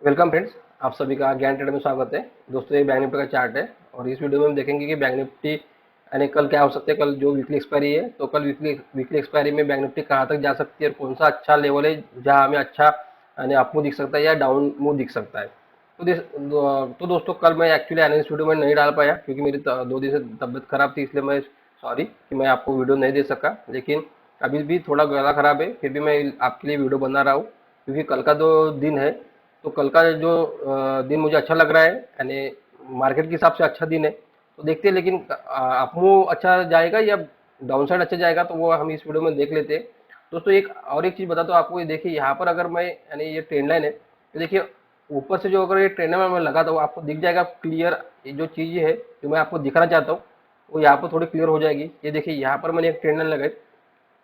Welcome friends, आप सभी का ज्ञान ट्रेडर में स्वागत है। दोस्तों, ये बैंक निफ्टी का चार्ट है और इस वीडियो में हम देखेंगे कि बैंक निफ्टी यानी कल क्या हो सकता है। कल जो वीकली एक्सपायरी है, तो कल वीकली एक्सपायरी में बैंक निफ्टी कहाँ तक जा सकती है और कौन सा अच्छा लेवल है जहाँ हमें अच्छा यानी अप मूव दिख सकता है या डाउन मूव दिख सकता है। तो दोस्तों, कल मैं एक्चुअली एनालिसिस वीडियो में नहीं डाल पाया क्योंकि मेरी 2 दिन से तबीयत खराब थी, इसलिए मैं सॉरी कि मैं आपको वीडियो नहीं दे सका। लेकिन अभी भी थोड़ा गला खराब है, फिर भी मैं आपके लिए वीडियो बना रहा हूँ क्योंकि कल का जो दिन है, तो कल का जो दिन मुझे अच्छा लग रहा है, यानी मार्केट के हिसाब से अच्छा दिन है। तो देखते हैं, लेकिन अपमू अच्छा जाएगा या डाउन साइड अच्छा जाएगा, तो वो हम इस वीडियो में देख लेते हैं। दोस्तों, एक चीज़ बताता हूँ आपको। ये देखिए, यहाँ पर अगर मैं यानी ये ट्रेंड लाइन है, तो देखिए ऊपर से जो अगर ये ट्रेंड लाइन में लगाता हूँ, आपको दिख जाएगा क्लियर। ये जो चीज़ है जो मैं आपको दिखाना चाहता हूँ, वो यहाँ पर थोड़ी क्लियर हो जाएगी। ये देखिए, यहाँ पर मैंने एक ट्रेंड लाइन लगाई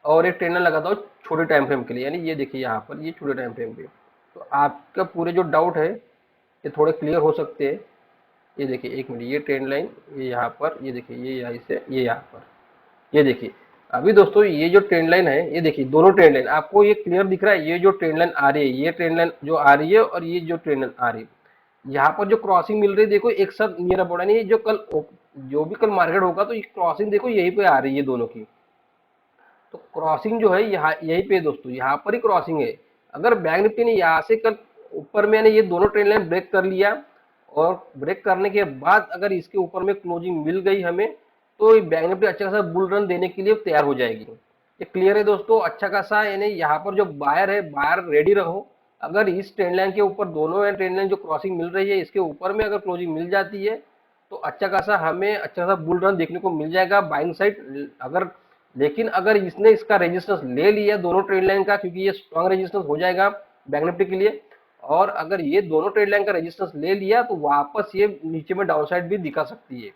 और एक ट्रेंड लाइन लगाता हूँ छोटे टाइम फ्रेम के लिए, यानी ये देखिए यहाँ पर ये छोटे टाइम फ्रेम पे। तो आपका पूरे जो डाउट है ये थोड़े क्लियर हो सकते हैं। ये देखिए, एक मिनट, ये ट्रेंड लाइन, ये यहाँ पर, ये देखिए, ये यहाँ से ये यहाँ पर, ये देखिए। अभी दोस्तों, ये जो ट्रेंड लाइन है, ये देखिए दोनों ट्रेंड लाइन आपको ये क्लियर दिख रहा है। ये जो ट्रेंड लाइन आ रही है, ये ट्रेंड लाइन जो आ रही है और ये जो ट्रेंड लाइन आ रही है, यहाँ पर जो क्रॉसिंग मिल रही है, देखो एक साथ नियर अबाउट, नहीं जो कल जो भी कल मार्केट होगा, तो ये क्रॉसिंग देखो यहीं पे आ रही है दोनों की। तो क्रॉसिंग जो है यहाँ यहीं पे दोस्तों, यहाँ पर ही क्रॉसिंग है। अगर बैंक निफ्टी ने यहाँ से कल ऊपर में ये दोनों ट्रेंड लाइन ब्रेक कर लिया और ब्रेक करने के बाद अगर इसके ऊपर में क्लोजिंग मिल गई हमें, तो ये बैंक निफ्टी अच्छा खासा बुल रन देने के लिए तैयार हो जाएगी। ये क्लियर है दोस्तों, अच्छा खासा, यानी यहाँ पर जो बायर है, बायर रेडी रहो। अगर इस ट्रेंड लाइन के ऊपर दोनों ट्रेंड लाइन जो क्रॉसिंग मिल रही है, इसके ऊपर में अगर क्लोजिंग मिल जाती है, तो अच्छा खासा हमें अच्छा खासा बुल रन देखने को मिल जाएगा बाइंग साइड। अगर लेकिन अगर इसने इसका रेजिस्टेंस ले लिया दोनों ट्रेड लाइन का, क्योंकि ये स्ट्रॉन्ग रेजिस्टेंस हो जाएगा बैंक निफ्टी के लिए, और अगर ये दोनों ट्रेड लाइन का रेजिस्टेंस ले लिया, तो वापस ये नीचे में डाउन साइड भी दिखा सकती है।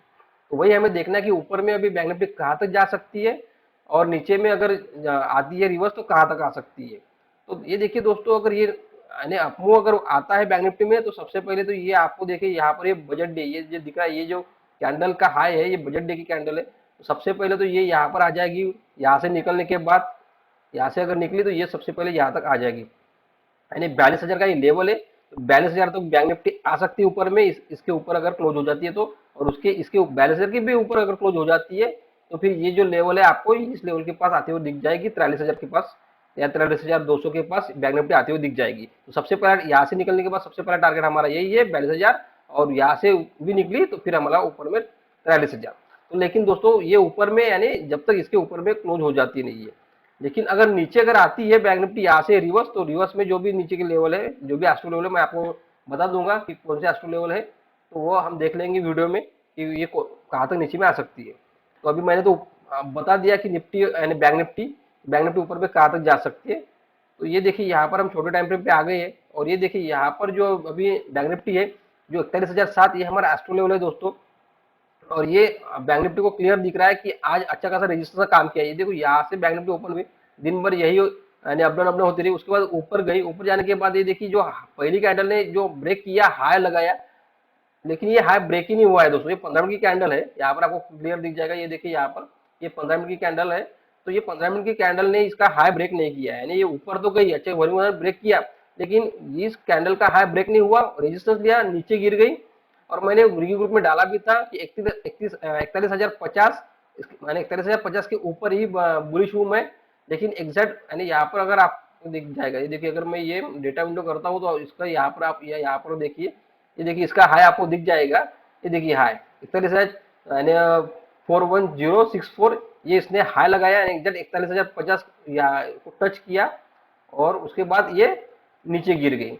तो वही हमें देखना है कि ऊपर में अभी बैंक निफ्टी कहाँ तक जा सकती है और नीचे में अगर आती है रिवर्स, तो कहाँ तक आ सकती है। तो ये देखिए दोस्तों, अगर ये यानी अपमूव अगर आता है बैंक निफ्टी में, तो सबसे पहले तो ये आपको देखिए यहाँ पर ये बजट डे, ये जो दिख रहा है, ये जो कैंडल का हाई है, ये बजट डे की कैंडल है। तो सबसे पहले तो ये यहाँ पर आ जाएगी। यहाँ से निकलने के बाद, यहाँ से अगर निकली तो ये सबसे पहले यहाँ तक आ जाएगी, यानी 42,000 का ये लेवल है। तो 42,000 तो बैंक निफ्टी आ सकती है ऊपर में, इसके ऊपर अगर क्लोज हो जाती है तो। और उसके इसके 42,000 के भी ऊपर अगर क्लोज हो जाती है, तो फिर ये जो लेवल है आपको इस लेवल के पास आते हुए दिख जाएगी, 43,000 के पास या 43,200 के पास बैंक निफ्टी आते हुए दिख जाएगी। तो सबसे पहला यहाँ से निकलने के बाद सबसे पहला टारगेट हमारा यही है 42,000, और यहाँ से भी निकली तो फिर हमारा ऊपर में 43,000। तो लेकिन दोस्तों, ये ऊपर में यानी जब तक इसके ऊपर में क्लोज हो जाती नहीं है। लेकिन अगर नीचे अगर आती है बैंक निफ्टी यहाँ से रिवर्स, तो रिवर्स में जो भी नीचे के लेवल है, जो भी एस्ट्रो लेवल है, मैं आपको बता दूंगा कि कौन से एस्ट्रो लेवल है। तो वो हम देख लेंगे वीडियो में कि ये कहाँ तक नीचे में आ सकती है। तो अभी मैंने तो बता दिया कि निफ्टी यानी बैंक निफ्टी ऊपर पे कहाँ तक जा सकती है। तो ये देखिए, यहाँ पर हम छोटे टाइम फ्रेम पे आ गए हैं और ये देखिए यहाँ पर जो अभी बैंक निफ्टी है, जो 41,007, ये हमारा एस्ट्रो लेवल है दोस्तों। और ये बैंक निफ्टी को क्लियर दिख रहा है कि आज अच्छा खासा रजिस्टर का काम किया है। ये देखो, यहाँ से बैंक निफ्टी ओपन हुई, दिन भर यही यानी अपडाउन अपडाउन होती रही, उसके बाद ऊपर गई। ऊपर जाने के बाद ये देखिए, जो पहली कैंडल ने जो ब्रेक किया, हाई लगाया, लेकिन ये हाई ब्रेक ही नहीं हुआ है दोस्तों। ये 15 मिनट की कैंडल है, यहाँ पर आपको क्लियर दिख जाएगा। ये देखिए यहाँ पर, ये 15 मिनट की कैंडल है। तो ये 15 मिनट की कैंडल ने इसका हाई ब्रेक नहीं किया है, यानी ये ऊपर तो गई, अच्छे वॉल्यूम ब्रेक किया, लेकिन इस कैंडल का हाई ब्रेक नहीं हुआ, रेजिस्टेंस लिया, नीचे गिर गई। और मैंने रिव्यू ग्रुप में डाला भी था कि 41,050, मैंने 41,050 के ऊपर ही बुलिश हूँ मैं। लेकिन एग्जैक्ट यानी यहाँ पर अगर आपको दिख जाएगा, ये देखिए, अगर मैं ये डेटा विंडो करता हूँ, तो इसका यहाँ पर आप यहाँ पर देखिए, ये देखिए इसका हाई आपको दिख जाएगा। ये देखिए हाई 41,000 यानी 41064, ये इसने हाई लगाया, एग्जैक्ट 41,050 को टच किया और उसके बाद ये नीचे गिर गई।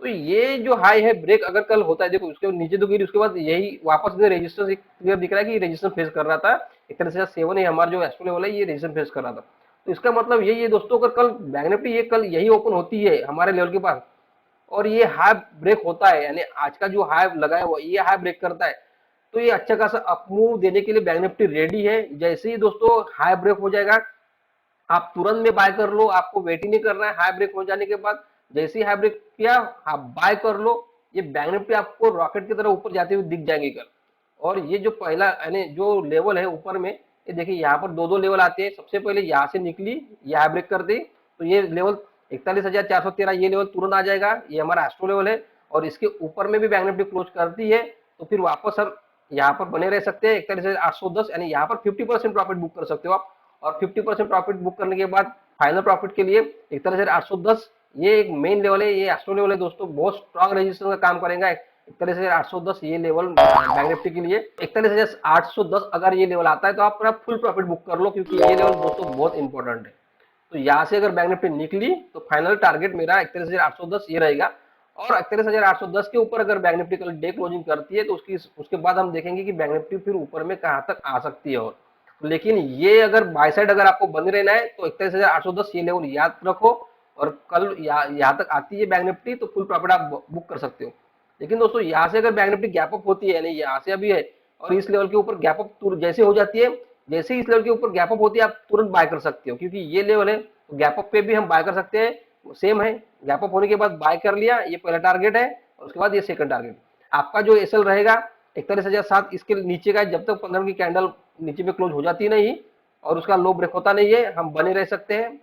तो ये जो हाई है, ब्रेक अगर कल होता है, देखो उसके नीचे तो गिरी, उसके बाद यही वापस रेजिस्टेंस क्लियर दिख रहा है कि रेजिस्टेंस फेस कर रहा था। 41,700 है हमारा जो एस्ट्रो लेवल है, ये रेजिस्टेंस फेस कर रहा था। तो इसका मतलब यही है दोस्तों, अगर कल बैंक निफ्टी ये कल यही ओपन होती है हमारे लेवल के पास, और ये हाई ब्रेक होता है, यानी आज का जो हाई लगाया हुआ ये हाई ब्रेक करता है, तो ये अच्छा खासा अपमूव देने के लिए बैंक निफ्टी रेडी है। जैसे ही दोस्तों हाई ब्रेक हो जाएगा, आप तुरंत में बाय कर लो, आपको वेट ही नहीं करना है। हाई ब्रेक हो जाने के बाद जैसे ही हाई ब्रेक किया, आप बाय कर लो। ये बैंक निफ्टी आपको रॉकेट की तरह ऊपर जाते हुए दिख जाएंगे कल। और ये जो पहला यानी जो लेवल है ऊपर में, ये देखिए यहाँ पर दो दो लेवल आते हैं। सबसे पहले यहाँ से निकली, ये हाई ब्रेक कर दी, तो ये लेवल 41,413, ये लेवल तुरंत आ जाएगा, ये हमारा एस्ट्रो लेवल है। और इसके ऊपर में भी बैंक निफ्टी क्लोज करती है तो फिर वापस हम यहाँ पर बने रह सकते हैं एक तरह से 810, यानी यहाँ पर 50% प्रॉफिट बुक कर सकते हो आप। और 50% प्रॉफिट बुक करने के बाद फाइनल प्रॉफिट के लिए एक तरह से 810 ये एक मेन लेवल है, ये एस्ट्रो लेवल है दोस्तों, बहुत स्ट्रॉन्ग रेजिस्टेंस का काम करेगा। एक तरह से 810 ये लेवल बैंक निफ्टी के लिए, एक तरह से 810 अगर ये लेवल आता है तो आप पूरा फुल प्रॉफिट बुक कर लो, क्योंकि ये लेवल दोस्तों बहुत इंपॉर्टेंट है। तो यहाँ से अगर बैंक निफ्टी निकली तो फाइनल टारगेट मेरा 31,810 ये रहेगा। और 31,810 के ऊपर अगर बैंक निफ्टी कल डे क्लोजिंग करती है तो उसके बाद हम देखेंगे कि बैंक निफ्टी फिर ऊपर में कहाँ तक आ सकती है। और लेकिन ये अगर बाय साइड अगर आपको बंद रहना है तो 31,810 ये लेवल याद रखो, और कल यहाँ तक आती है बैंक निफ्टी तो फुल प्रॉफिट आप बुक कर सकते हो। लेकिन दोस्तों यहाँ से अगर बैंक निफ्टी गैप अप होती है, यानी यहाँ से अभी है और इस लेवल के ऊपर गैप अप जैसे हो जाती है, जैसे ही इस लेवल के ऊपर गैप अप होती है आप तुरंत बाय कर सकते हो, क्योंकि ये लेवल है तो गैप अप पे भी हम बाय कर सकते हैं। सेम है, गैप अप होने के बाद बाय कर लिया, ये पहला टारगेट है और उसके बाद ये सेकंड टारगेट। आपका जो एसएल रहेगा 41,007 इसके नीचे का, जब तक 15 की कैंडल नीचे में क्लोज हो जाती नहीं और उसका लो ब्रेक होता नहीं है हम बने रह सकते हैं।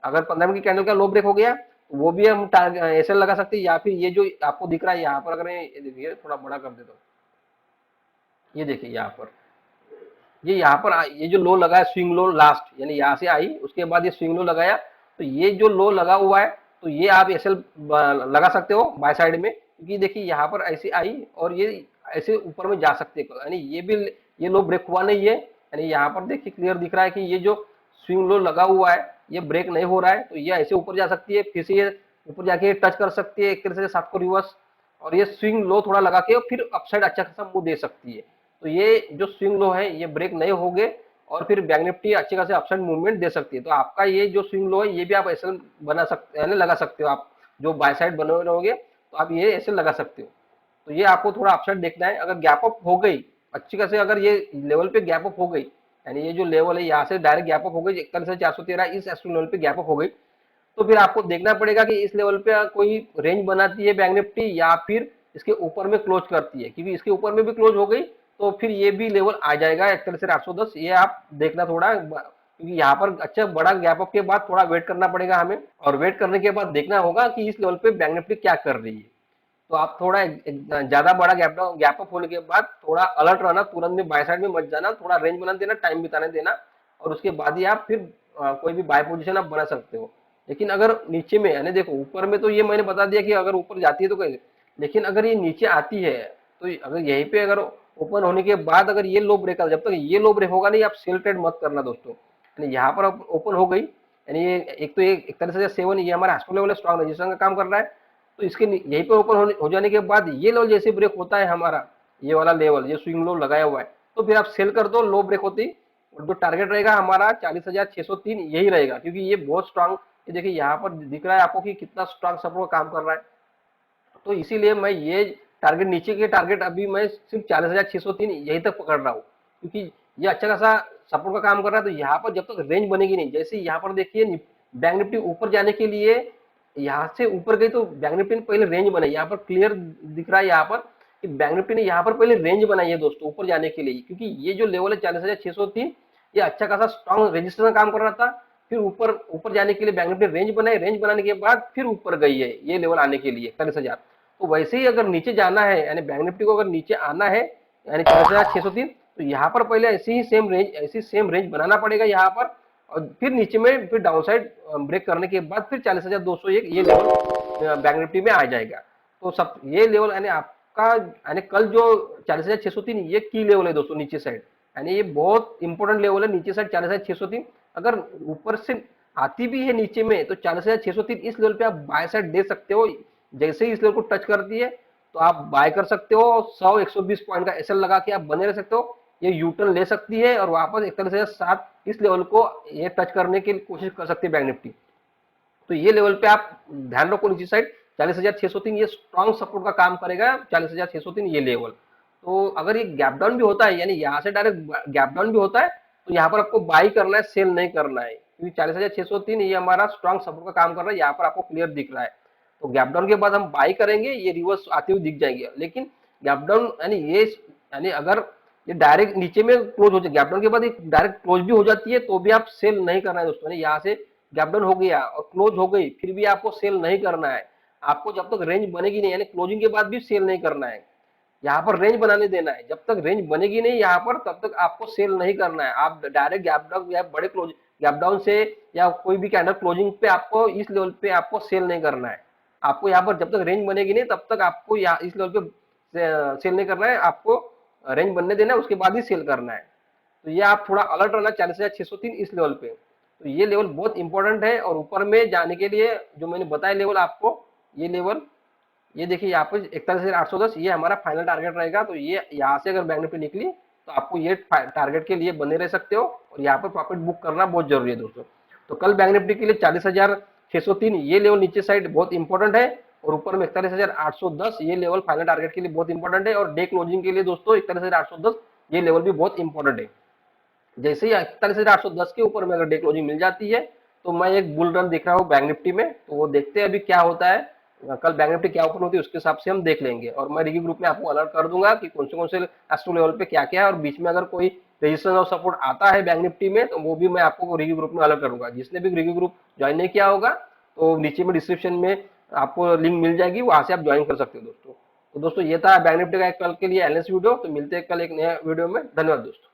अगर 15 की कैंडल का लो ब्रेक हो गया तो वो भी हम एसएल लगा सकते हैं, या फिर ये जो आपको दिख रहा है यहाँ पर, अगर ये देखिए थोड़ा बड़ा कर देता हूँ, ये देखिए यहाँ पर, ये यहाँ पर ये जो लो लगा है स्विंग लो लास्ट, यानी यहाँ से आई उसके बाद ये स्विंग लो लगाया, तो ये जो लो लगा हुआ है तो ये आप एसएल लगा सकते हो बाय साइड में, क्योंकि देखिए यहाँ पर ऐसे आई और ये ऐसे ऊपर में जा सकते हैं, यानी ये भी ये लो ब्रेक हुआ नहीं है, यानी यहाँ पर देखिए क्लियर दिख रहा है कि ये जो स्विंग लो लगा हुआ है ये ब्रेक नहीं हो रहा है, तो ये ऐसे ऊपर जा सकती है, फिर से ये ऊपर जाके टच कर सकती है एक तरह से 7 को रिवर्स, और ये स्विंग लो थोड़ा लगा के फिर अपसाइड अच्छा खासा मूव दे सकती है। तो ये जो स्विंग लो है ये ब्रेक नहीं होंगे और फिर बैंक निफ्टी अच्छे खासे अपसाइड मूवमेंट दे सकती है। तो आपका ये जो स्विंग लो है ये भी आप ऐसे बना सकते हैं, लगा सकते हो आप, जो बाय साइड बने रहोगे तो आप ये ऐसे लगा सकते हो। तो ये आपको थोड़ा अपसाइड देखना है, अगर गैप अप हो गई अच्छी खासे, अगर ये लेवल पे गैप अप हो गई, यानी ये जो लेवल है यहाँ से डायरेक्ट गैप अप हो गई 41,413 इस एस्ट्रो लेवल पे गैप अप हो गई, तो फिर आपको देखना पड़ेगा कि इस लेवल पे कोई रेंज बनाती है बैंक निफ्टी या फिर इसके ऊपर में क्लोज करती है, क्योंकि इसके ऊपर में भी क्लोज हो गई तो फिर ये भी लेवल आ जाएगा 41,810, ये आप देखना थोड़ा, क्योंकि यहाँ पर अच्छा बड़ा गैप अप के बाद थोड़ा वेट करना पड़ेगा हमें, और वेट करने के बाद देखना होगा कि इस लेवल पे बैंक निफ्टी क्या कर रही है। तो आप थोड़ा ज्यादा बड़ा गैप अप होने के बाद थोड़ा अलर्ट रहना, तुरंत में बाय साइड में मत जाना, थोड़ा रेंज बना देना, टाइम बिताने देना, और उसके बाद ही आप फिर कोई भी बाय पोजीशन आप बना सकते हो। लेकिन अगर नीचे में, यानी देखो ऊपर में तो ये मैंने बता दिया कि अगर ऊपर जाती है तो कैसे, लेकिन अगर ये नीचे आती है तो अगर यहीं पे अगर ओपन होने के बाद अगर ये लो ब्रेक, जब तक ये लो ब्रेक होगा नहीं आप सेल ट्रेड मत करना दोस्तों। यानी यहाँ पर ओपन हो गई, यानी ये एक तो एक तरह से 7 ये हमारा हास्टल लेवल स्ट्रॉन्ग रजिस्टर का काम कर रहा है, तो इसके यहीं पे ओपन हो जाने के बाद ये लेवल जैसे ब्रेक होता है हमारा, ये वाला लेवल ये स्विंग लो लगाया हुआ है, तो फिर आप सेल कर दो लो ब्रेक होती, और जो टारगेट रहेगा हमारा 40,603 यही रहेगा, क्योंकि ये बहुत स्ट्रांग, देखिए यहाँ पर दिख रहा है आपको कि कितना स्ट्रांग सपोर्ट काम कर रहा है। तो इसीलिए मैं ये टारगेट नीचे के टारगेट अभी मैं सिर्फ 40,603 यही तक पकड़ रहा हूँ, क्योंकि ये अच्छा खासा सपोर्ट का काम कर रहा है। तो यहाँ पर जब तक रेंज बनेगी नहीं, जैसे यहाँ पर देखिए बैंक निफ्टी ऊपर जाने के लिए यहाँ से ऊपर गई तो बैंक निफ्टी ने पहले रेंज बनाई, यहाँ पर क्लियर दिख रहा है यहाँ पर कि बैंक निफ्टी ने यहाँ पर पहले रेंज बनाई है दोस्तों ऊपर जाने के लिए, क्योंकि ये जो लेवल है 40,603 ये अच्छा खासा स्ट्रॉन्ग रजिस्टर का काम कर रहा था। फिर ऊपर ऊपर जाने के लिए बैंक निफ्टी रेंज बनाई, रेंज बनाने के बाद फिर ऊपर गई है ये लेवल आने के लिए 41,000। तो वैसे ही अगर नीचे जाना है, यानी बैंक निफ्टी को अगर नीचे आना है यानी 40,603, तो यहाँ पर पहले ऐसी सेम रेंज बनाना पड़ेगा यहाँ पर, और फिर नीचे में फिर डाउन साइड ब्रेक करने के बाद फिर 40,201 ये लेवल बैंक निफ्टी में आ जाएगा। तो सब ये लेवल यानी आपका, यानी कल जो 40,603 ये की लेवल है दोस्तों नीचे साइड, यानी ये बहुत इंपॉर्टेंट लेवल है नीचे साइड 40,603। अगर ऊपर से आती भी है नीचे में तो 40,603 इस लेवल पे आप बाय साइड दे सकते हो, जैसे ही इस लेवल को टच करती है तो आप बाय कर सकते हो, 100-120 पॉइंट का एसएल लगा के आप बने रह सकते हो। ये यूटर्न ले सकती है और वापस 41,007 इस लेवल को ये टच करने की कोशिश कर सकती है बैंक निफ्टी। तो ये लेवल पे आप ध्यान रखो नीचे साइड 40,603 ये स्ट्रॉन्ग सपोर्ट का काम करेगा, 40,603 ये लेवल। तो अगर ये गैप डाउन भी होता है, यानी यहाँ से डायरेक्ट गैप डाउन भी होता है, तो यहाँ पर आपको बाई करना है, सेल नहीं करना है, क्योंकि 40,603 ये हमारा स्ट्रॉन्ग सपोर्ट का काम कर रहा है, यहाँ पर आपको क्लियर दिख रहा है। तो गैप डाउन के बाद हम बाई करेंगे, ये रिवर्स आते हुए दिख जाएंगे। लेकिन गैप डाउन यानी अगर ये डायरेक्ट नीचे में क्लोज हो जाए, गैप डाउन के बाद डायरेक्ट क्लोज भी हो जाती है तो भी आप सेल नहीं करना है दोस्तों। यहाँ से गैप डाउन हो गया और क्लोज हो गई फिर भी आपको सेल नहीं करना है, आपको जब तक रेंज बनेगी नहीं, यानी क्लोजिंग के बाद भी सेल नहीं करना है, यहाँ पर रेंज बनाने देना है। जब तक रेंज बनेगी नहीं यहाँ पर, तब तक आपको सेल नहीं करना है। आप डायरेक्ट गैप डाउन या बड़े क्लोज गैप डाउन से या कोई भी कैंडल क्लोजिंग पे आपको इस लेवल पे आपको सेल नहीं करना है। आपको यहाँ पर जब तक रेंज बनेगी नहीं तब तक आपको यहाँ इस लेवल पे सेल नहीं करना है, आपको रेंज बनने देना है, उसके बाद ही सेल करना है। तो ये आप थोड़ा अलर्ट रहना, 40,603 इस लेवल पे। तो ये लेवल बहुत इंपॉर्टेंट है। और ऊपर में जाने के लिए जो मैंने बताया लेवल आपको, ये लेवल, ये देखिए यहाँ पे 41,810, ये हमारा फाइनल टारगेट रहेगा। तो ये यहाँ से अगर बैंक निफ्टी निकली तो आपको ये टारगेट के लिए बने रह सकते हो, और यहाँ पर प्रॉफिट बुक करना बहुत जरूरी है दोस्तों। तो कल बैंक निफ्टी के लिए 40,603 ये लेवल नीचे साइड बहुत इंपॉर्टेंट है, और ऊपर में 41,810 ये लेवल फाइनल टारगेट के लिए बहुत इंपॉर्टेंट है। और डे क्लोजिंग के लिए दोस्तों 41,810 ये लेवल भी बहुत इंपॉर्टेंट है। जैसे ही 41,810 के ऊपर में अगर डे क्लोजिंग मिल जाती है तो मैं एक बुल रन दिख रहा हूँ बैंक निफ्टी में। तो वो देखते हैं अभी क्या होता है, कल बैंक निफ्टी क्या ओपन होती है उसके हिसाब से हम देख लेंगे। और मैं रिव्यू ग्रुप में आपको अलर्ट कर दूंगा कि कौन से एस्ट्रो लेवल पे क्या क्या है, और बीच में अगर कोई रजिस्टेंस और सपोर्ट आता है बैंक निफ्टी में तो वो भी मैं आपको रिव्यू ग्रुप में अलर्ट करूंगा। जिसने भी रिव्यू ग्रुप ज्वाइन नहीं किया होगा तो नीचे में डिस्क्रिप्शन में आपको लिंक मिल जाएगी, वहां से आप ज्वाइन कर सकते हो दोस्तों। तो दोस्तों ये था बैंक निफ्टी का कल के लिए एनालिसिस वीडियो। तो मिलते हैं कल एक नया वीडियो में। धन्यवाद दोस्तों।